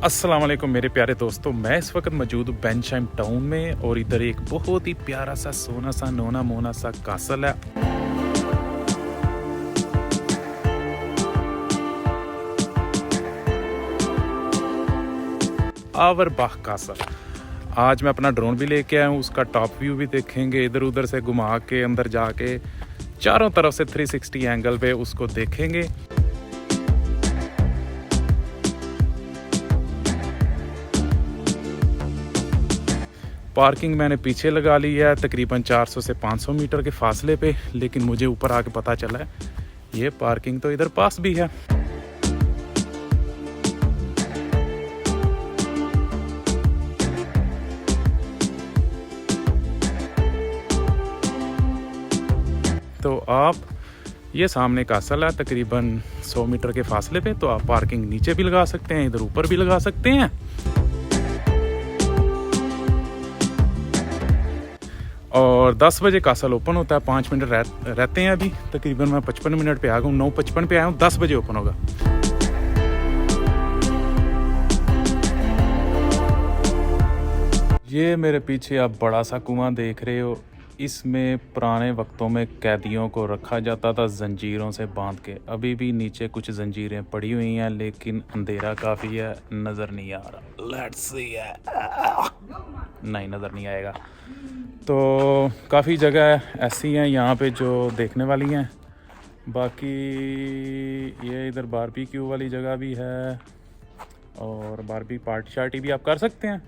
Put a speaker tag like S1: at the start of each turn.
S1: अस्सलाम वालेकुम मेरे प्यारे दोस्तों, मैं इस वक्त मौजूद हूँ बेंशाइम टाउन में और इधर एक बहुत ही प्यारा सा सोना सा नोना मोना सा कासल है। आवरबाह कासल। आज मैं अपना ड्रोन भी लेके आया हूँ, उसका टॉप व्यू भी देखेंगे, इधर उधर से घुमा के अंदर जाके चारों तरफ से 360 एंगल पे उसको देखेंगे। पार्किंग मैंने पीछे लगा ली है तकरीबन 400 से 500 मीटर के फासले पे, लेकिन मुझे ऊपर आके पता चला है ये पार्किंग तो इधर पास भी है। तो आप ये सामने कासल है तकरीबन 100 मीटर के फासले पे, तो आप पार्किंग नीचे भी लगा सकते हैं, इधर ऊपर भी लगा सकते हैं। और 10 बजे कासल ओपन होता है, 5 मिनट रहते हैं अभी। तकरीबन मैं 55 मिनट पे आ गया हूँ, 9:55 पे आया हूँ, 10 बजे ओपन होगा। ये मेरे पीछे आप बड़ा सा कुआं देख रहे हो, इसमें पुराने वक्तों में कैदियों को रखा जाता था जंजीरों से बांध के। अभी भी नीचे कुछ जंजीरें पड़ी हुई हैं, लेकिन अंधेरा काफ़ी है, नज़र नहीं आ रहा। लेट्स सी है, नहीं नज़र नहीं आएगा। तो काफ़ी जगह ऐसी हैं यहाँ पे जो देखने वाली हैं। बाकी ये इधर बारबेक्यू वाली जगह भी है और बारबी पार्टी शार्टी भी आप कर सकते हैं।